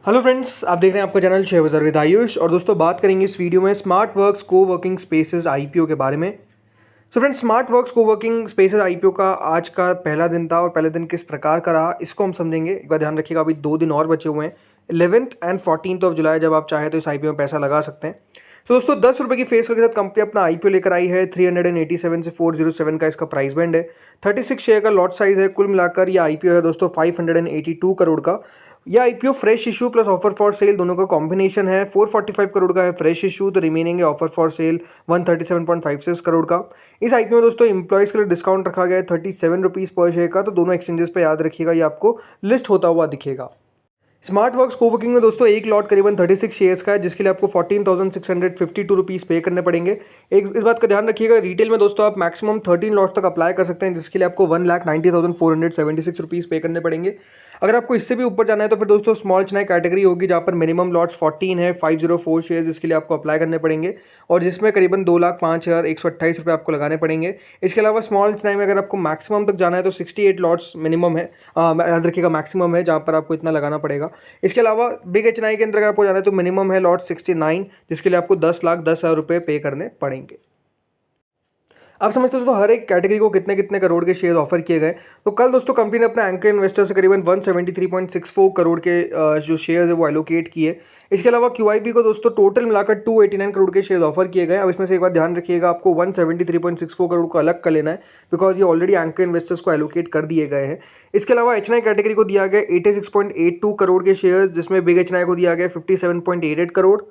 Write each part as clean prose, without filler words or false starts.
Hello friends, आप देख रहे हैं आपका चैनल शेयर बाजार विद आयुष। और दोस्तों बात करेंगे इस वीडियो में स्मार्ट वर्क्स को वर्किंग स्पेसेस आईपीओ के बारे में। सो फ्रेंड्स, स्मार्ट वर्क्स को वर्किंग स्पेसेस आईपीओ का आज का पहला दिन था और पहले दिन किस प्रकार का रहा इसको हम समझेंगे। एक बार ध्यान रखिएगा, अभी 2 दिन और बचे हुए हैं, 11th and 14th of July. जब आप चाहें तो इस आईपीओ में पैसा लगा सकते हैं। तो दोस्तों 10 रुपये की फेस के साथ कंपनी अपना आईपीओ लेकर आई है। 387 से 407 का इसका प्राइस बैंड है। 36 शेयर का लॉट साइज है। कुल मिलाकर ये आईपीओ है दोस्तों 582 करोड़ का। यह IPO fresh issue plus offer for sale दोनों का कॉम्बिनेशन है। 445 करोड़ का है फ्रेश इशू, तो रिमेनिंग है ऑफर फॉर सेल 137.56 करोड़ का। इस आईपीओ में दोस्तों एम्प्लॉयज़ के लिए डिस्काउंट रखा गया है 37 रुपीज़ पर शेयर का। तो दोनों एक्सचेंजेस पे याद रखिएगा, ये आपको लिस्ट होता हुआ दिखेगा। स्मार्ट वर्क्स कोवर्किंग में दोस्तों एक लॉट करीबन 36 शेयर्स का है, जिसके लिए आपको 14,652 रुपीज़ पे करने पड़ेंगे। एक इस बात का ध्यान रखिएगा, रिटेल में दोस्तों आप मैक्सिमम 13 लॉट्स तक अप्लाई कर सकते हैं, जिसके लिए आपको 1,90,476 रुपीज़ पे करने पड़ेंगे। अगर आपको इससे भी ऊपर जाना है तो फिर दोस्तों स्मॉल चेन्नई कैटेगरी होगी, जहाँ पर मिनिमम लॉट्स 14 है, 504 शेयर, जिसके लिए आपको अप्लाई करने पड़ेंगे और जिसमें करीबन 2,05,128 रुपये आपको लगाने पड़ेंगे। इसके अलावा स्मॉल चेन्नई में अगर आपको मैक्सिमम तक जाना है तो 68 लॉट्स मिनिमम है, याद रखिएगा मैक्सिमम है, जहाँ पर आपको इतना लगाना पड़ेगा। इसके अलावा बिग एचएनआई के अंदर अगर आपको जाना है तो मिनिमम है लॉट 69, जिसके लिए आपको 10,10,000 रुपये पे करने पड़ेंगे। आप समझते हो दोस्तों हर एक कैटेगरी को कितने कितने करोड़ के शेयर ऑफर किए गए। तो कल दोस्तों कंपनी ने अपने एंकर इन्वेस्टर से करीबन 173.64 करोड़ के जो शेयर है वो एलोकेट किए। इसके अलावा क्यूआईबी को दोस्तों टोटल मिलाकर 289 करोड़ के शेयर ऑफर किए गए। अब इसमें से एक बार ध्यान रखिएगा, आपको 173.64 करोड़ को अलग कर लेना है, बिकॉज ये ऑलरेडी एंकर इन्वेस्टर्स को एलोकेट कर दिए गए हैं। इसके अलावा एचएनआई कैटेगरी को दिया गया 86.82 करोड़ के शेयर, जिसमें बिग एचएनआई को दिया गया 57.88 करोड़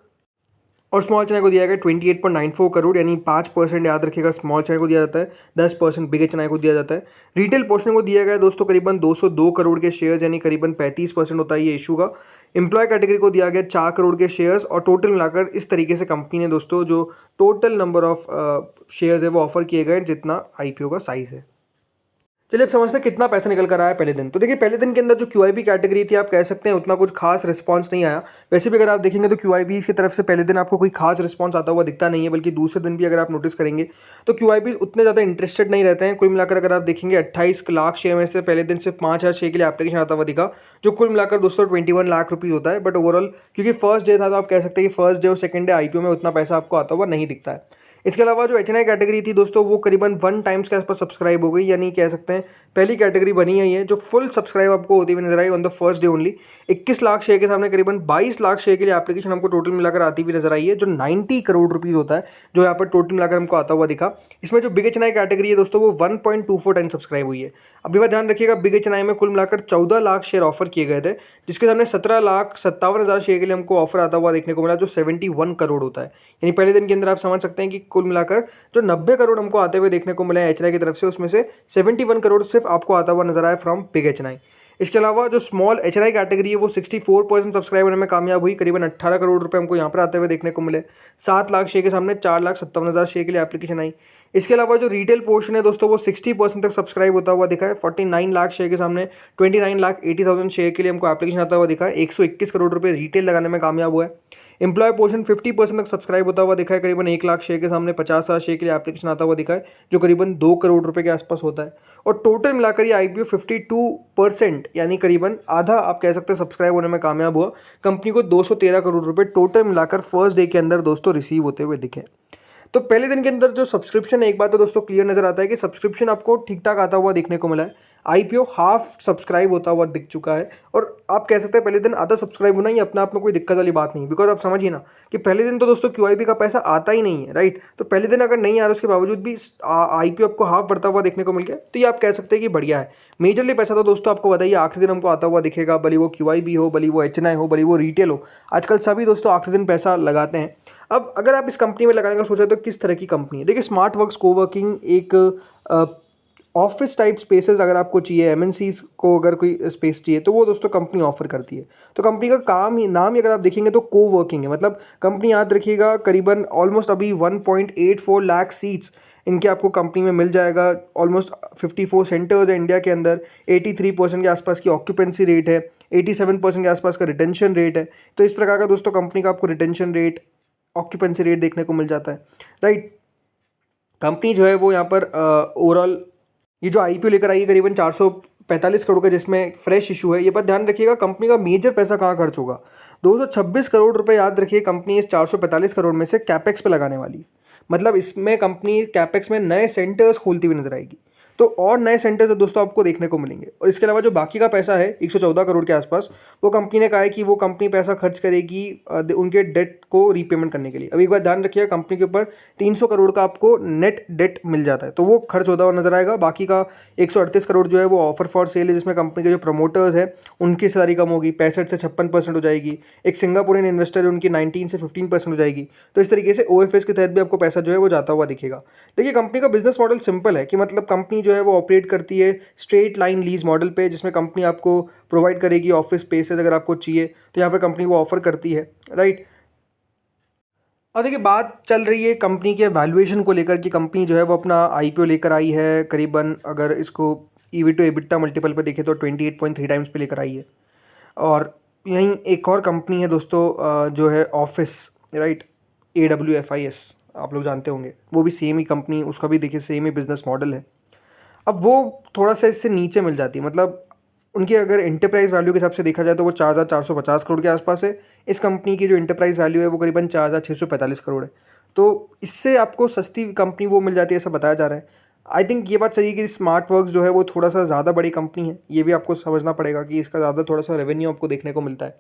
और स्मॉल चेन्नई को दिया गया 28.94 करोड़, यानी 5% याद रखिएगा स्मॉल चेन्नई को दिया जाता है, 10% बिग चेन्नई को दिया जाता है। रिटेल पोर्शन को दिया गया दोस्तों करीबन 202 करोड़ के शेयर्स, यानी करीबन 35% होता है ये इशू का। एम्प्लॉय कैटेगरी को दिया गया 4 करोड़ के शेयर्स और टोटल मिलाकर इस तरीके से कंपनी ने दोस्तों जो टोटल नंबर ऑफ शेयर्स है वो ऑफर किए गए, जितना आईपीओ का साइज़ है। चलिए अब समझते हैं कितना पैसा निकल कर आया पहले दिन। तो देखिए पहले दिन के अंदर जो क्यूआईबी कैटेगरी थी, आप कह सकते हैं उतना कुछ खास रिस्पांस नहीं आया। वैसे भी अगर आप देखेंगे तो क्यूआईबी की तरफ से पहले दिन आपको कोई खास रिस्पांस आता हुआ दिखता नहीं है, बल्कि दूसरे दिन भी अगर आप नोटिस करेंगे तो क्यूआईबी उतने ज़्यादा इंटरेस्टेड नहीं रहते हैं। कुल मिलाकर अगर आप देखेंगे 28 लाख शेयर में से पहले दिन सिर्फ 5,000 शेयर के लिए एप्लीकेशन आता हुआ दिखा, जो कुल मिलाकर दोस्तों 21 लाख रुपीज़ होता है। बट ओवरऑल क्योंकि फर्स्ट डे था तो आप कह सकते हैं कि फर्स्ट डे और सेकंड डे आईपीओ में उतना पैसा आपको आता हुआ नहीं दिखता है। इसके अलावा जो एचएनआई कैटेगरी थी दोस्तों वो करीबन 1 टाइम्स के आसपास सब्सक्राइब हो गई, यानी कह सकते हैं पहली कैटेगरी बनी है जो फुल सब्सक्राइब आपको होती हुई नजर आई on the first day only. 21 lakh share के सामने करीबन 22 लाख शेयर के लिए एप्लीकेशन हमको टोटल मिलाकर आती हुई नजर आई है, जो 90 करोड़ रुपीज़ होता है, जो यहाँ पर टोटल मिलाकर हमको आता हुआ दिखा। इसमें जो बिग एचएनआई कैटेगरी है दोस्तों वो 1.24 टाइम सब्सक्राइब हुई है। अभी बात ध्यान रखिएगा, बिग एचएनआई में कुल मिलाकर 14 लाख शेयर ऑफर किए गए थे, जिसके सामने 17,57,000 शेयर के लिए हमको ऑफर आता हुआ देखने को मिला, जो 71 करोड़ होता है। यानी पहले दिन के अंदर आप समझ सकते हैं कि कुल मिलाकर जो 90 करोड़ हमको आते हुए देखने को मिले एचएनआई की तरफ से, उसमें से 71 करोड़ सिर्फ आपको आता हुआ नजर आया फ्रॉम बिग एचएनआई। इसके अलावा जो स्मॉल एचएनआई कैटेगरी है वो 64% सब्सक्राइब होने में कामयाब हुई, करीबन 18 करोड़ रुपए हमको यहाँ पर आते हुए देखने को मिले। 7 लाख शेयर के सामने 4,57,000 शेयर के लिए एप्लीकेशन आई। इसके अलावा जो रिटेल पोर्शन है दोस्तों वो 60% तक सब्सक्राइब होता हुआ दिखा है। 49 लाख शेयर के सामने 29,80,000 शेयर के लिए हमको एप्लीकेशन आता हुआ दिखा है। 121 करोड़ रुपए रिटेल लगाने में कामयाब हुआ है। एम्प्लॉय पोर्शन 50% तक सब्सक्राइब होता हुआ दिखा है, करीबन 1 लाख शेयर के सामने 50,000 शेयर के लिए एप्लीकेशन आता हुआ दिखा है, जो करीबन 2 करोड़ रुपए के आसपास होता है। और टोटल मिलाकर ये आईपीओ 52%, यानी करीबन आधा आप कह सकते हैं सब्सक्राइब होने में कामयाब हुआ। कंपनी को 213 करोड़ रुपए टोटल मिलाकर फर्स्ट डे के अंदर दोस्तों रिसीव होते हुए दिखे। तो पहले दिन के अंदर जो सब्सक्रिप्शन है, एक बात तो दोस्तों क्लियर नजर आता है कि सब्सक्रिप्शन आपको ठीक ठाक आता हुआ देखने को मिला है। आईपीओ हाफ सब्सक्राइब होता हुआ दिख चुका है और आप कह सकते हैं पहले दिन आधा सब्सक्राइब होना ही अपने आप में कोई दिक्कत वाली बात नहीं, बिकॉज आप समझिए ना कि पहले दिन तो दोस्तों क्यूआईबी का पैसा आता ही नहीं है, राइट। तो पहले दिन अगर नहीं आ रहा उसके बावजूद भी आईपीओ आपको हाफ बढ़ता हुआ देखने को मिल गया, तो ये आप कह सकते हैं कि बढ़िया है। मेजरली पैसा तो दोस्तों आपको बताइए आखिरी दिन हमको आता हुआ दिखेगा, भले वो क्यूआईबी हो, भले वो एचएनआई हो, भले वो रिटेल हो। आजकल सभी दोस्तों आखिरी दिन पैसा लगाते हैं। अब अगर आप इस कंपनी में लगाने का सोचा तो किस तरह की कंपनी है, देखिए स्मार्ट वर्क्स कोवर्किंग एक ऑफिस टाइप स्पेसेस अगर आपको चाहिए, एमएनसीज को अगर कोई स्पेस चाहिए तो वो दोस्तों कंपनी ऑफर करती है। तो कंपनी का काम ही नाम ही अगर आप देखेंगे तो कोवर्किंग है, मतलब कंपनी याद रखिएगा करीबन ऑलमोस्ट अभी 1.84 लाख सीट्स इनके आपको कंपनी में मिल जाएगा। ऑलमोस्ट 54 सेंटर्स है इंडिया के अंदर, 83% के आसपास की ऑक्यूपेंसी रेट है, 87% के आसपास का रिटेंशन रेट है। तो इस प्रकार का दोस्तों कंपनी का आपको रिटेंशन रेट, ऑक्यूपेंसी रेट देखने को मिल जाता है, राइट। कंपनी जो है वो यहाँ पर ओवरऑल ये जो आईपीओ लेकर आई है करीबन 45 करोड़ का जिसमें फ्रेश इशू है। ये बात ध्यान रखिएगा, कंपनी का मेजर पैसा कहाँ खर्च होगा। 226 करोड़ रुपए याद रखिए कंपनी इस 445 करोड़ में से कैपेक्स पे लगाने वाली है। मतलब इसमें कंपनी कैपेक्स में नए सेंटर्स खोलती हुई नजर आएगी। तो और नए सेंटर्स दोस्तों आपको देखने को मिलेंगे। और इसके अलावा जो बाकी का पैसा है 114 करोड़ के आसपास, वो कंपनी ने कहा है कि वो कंपनी पैसा खर्च करेगी उनके डेट को रीपेमेंट करने के लिए। अब एक बार ध्यान रखिएगा, कंपनी के ऊपर 300 करोड़ का आपको नेट डेट मिल जाता है, तो वो खर्च होता हुआ नजर आएगा। बाकी का 138 करोड़ जो है वो ऑफर फॉर सेल है, जिसमें कंपनी के जो प्रमोटर्स हैं उनकी हिस्सेदारी कम होगी, 65 से 56% हो जाएगी। एक सिंगापुरियन इन्वेस्टर है, उनकी 19 से 15% हो जाएगी। तो इस तरीके से OFS के तहत भी आपको पैसा जो है वो जाता हुआ दिखेगा। देखिए, कंपनी का बिजनेस मॉडल सिंपल है कि मतलब कंपनी जो है वो ऑपरेट करती है स्ट्रेट लाइन लीज मॉडल पे, जिसमें कंपनी आपको प्रोवाइड करेगी ऑफिस स्पेसेस अगर आपको चाहिए तो यहाँ पे कंपनी वो ऑफर करती है, राइट। और देखिए, बात चल रही है कंपनी के वैल्यूएशन को लेकर कि कंपनी जो है वो अपना IPO लेकर आई है करीबन, अगर इसको EV टू EBITDA मल्टीपल पे देखें तो 28.3 टाइम्स पे लेकर आई है। और यहीं एक और कंपनी है दोस्तों जो है ऑफिस, राइट, AWFIS, आप लोग जानते होंगे, वो भी सेम ही कंपनी, उसका भी देखिए सेम ही बिजनेस मॉडल है। अब वो थोड़ा सा इससे नीचे मिल जाती है, मतलब उनकी अगर इंटरप्राइज वैल्यू के हिसाब से देखा जाए तो वो 4,450 करोड़ के आसपास है। इस कंपनी की जो इंटरप्राइज वैल्यू है वो करीबन 4,645 करोड़ है। तो इससे आपको सस्ती कंपनी वो मिल जाती है, ऐसा बताया जा रहा है। आई थिंक ये बात सही है कि स्मार्ट वर्क्स जो है वो थोड़ा सा ज़्यादा बड़ी कंपनी है, ये भी आपको समझना पड़ेगा कि इसका ज़्यादा थोड़ा सा रेवेन्यू आपको देखने को मिलता है।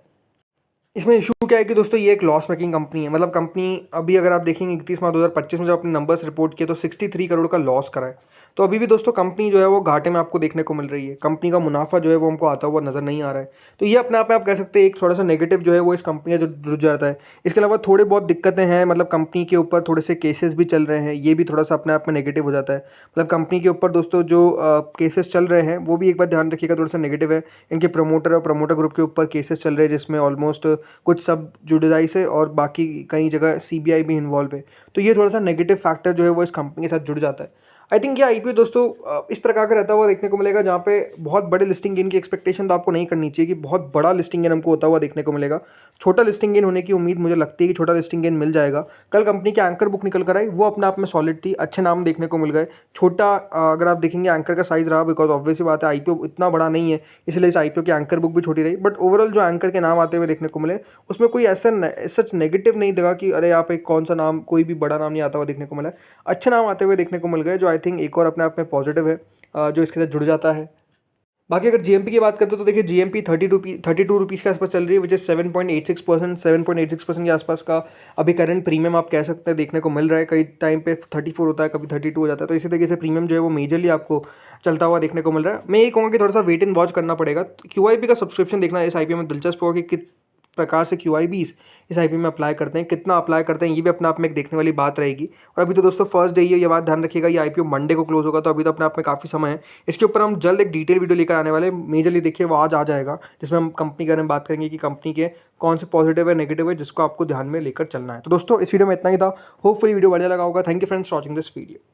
इसमें इशू क्या है कि दोस्तों ये एक लॉस मेकिंग कंपनी है। मतलब कंपनी अभी अगर आप देखेंगे 31 मार्च 2025 में जब अपने नंबर्स रिपोर्ट किए तो 63 करोड़ का लॉस करा है। तो अभी भी दोस्तों कंपनी जो है वो घाटे में आपको देखने को मिल रही है। कंपनी का मुनाफा जो है वो हमको आता हुआ नजर नहीं आ रहा है। तो ये अपने आप में आप कह सकते हैं एक थोड़ा सा नेगेटिव जो है वो इस कंपनी का जो जुड़ जाता है। इसके अलावा थोड़े बहुत दिक्कतें हैं, मतलब कंपनी के ऊपर थोड़े से केसेस भी चल रहे हैं, ये भी थोड़ा सा अपने आप में नेगेटिव हो जाता है। मतलब कंपनी के ऊपर दोस्तों जो केसेस चल रहे हैं वो भी एक बार ध्यान रखिएगा, थोड़ा सा नेगेटिव है। इनके प्रमोटर और प्रमोटर ग्रुप के ऊपर केसेस चल रहे हैं, जिसमें ऑलमोस्ट कुछ सब जुडिसाइस है और बाकी कई जगह CBI भी इन्वॉल्व है। तो ये थोड़ा सा नेगेटिव फैक्टर जो है वो इस कंपनी के साथ जुड़ जाता है। आई थिंक ये IPO दोस्तों इस प्रकार का रहता हुआ देखने को मिलेगा, जहाँ पे बहुत बड़े लिस्टिंग गेन की एक्सपेक्टेशन तो आपको नहीं करनी चाहिए कि बहुत बड़ा लिस्टिंग गेन हमको होता हुआ देखने को मिलेगा। छोटा लिस्टिंग गेन होने की उम्मीद मुझे लगती है कि छोटा लिस्टिंग गेन मिल जाएगा। कल कंपनी की एंकर बुक निकल कर आई, वो अपने आप में सॉलिड थी, अच्छे नाम देखने को मिल गए। छोटा अगर आप देखेंगे एंकर का साइज रहा, बिकॉज ऑब्वियस ही बात है IPO इतना बड़ा नहीं है, इसलिए इस IPO की एंकर बुक भी छोटी रही। बट ओवरऑल जो एंकर के नाम आते हुए देखने को मिले उसमें कोई ऐसा सच नेगेटिव नहीं लगा कि अरे यहाँ पे कौन सा नाम, कोई भी बड़ा नाम नहीं आता हुआ देखने को मिला। अच्छे नाम आते हुए देखने को मिल गए, जो आई थिंक एक और अपने आप में पॉजिटिव है जो इसके साथ जुड़ जाता है। बाकी अगर GMP की बात करते हो तो देखिए GMP 32 रुपीज़ के आसपास चल रही है, विच इज़ 7.86% के आसपास का अभी करंट प्रीमियम आप कह सकते हैं देखने को मिल रहा है। कई टाइम पे 34 होता है, कभी 32 हो जाता है। तो इसी तरीके से प्रीमियम जो है वो मेजरली आपको चलता हुआ देखने को मिल रहा है। मैं ये कहूँगा कि थोड़ा सा वेट एंड वॉच करना पड़ेगा। QIP का सब्सक्रिप्शन देखना इस IPO में दिलचस्प होगा कि किस प्रकार से QIBs इस IPO में अप्लाई करते हैं, कितना अप्लाई करते हैं, ये भी अपने आप में एक देखने वाली बात रहेगी। और अभी तो दोस्तों फर्स्ट डे ही है, ये बात ध्यान रखिएगा, ये IPO मंडे को क्लोज होगा, तो अभी तो अपने आप में काफ़ी समय है। इसके ऊपर हम जल्द एक डिटेल वीडियो लेकर आने वाले हैं। मेजरली देखिए वो आज आ जाएगा, जिसमें हम कंपनी के बारे में बात करेंगे कि कंपनी के कौन से पॉजिटिव है, नेगेटिव है, जिसको आपको ध्यान में लेकर चलना है। तो दोस्तों इस वीडियो में इतना ही था। होपफुली वीडियो बढ़िया लगा होगा। Thank you friends for watching this video.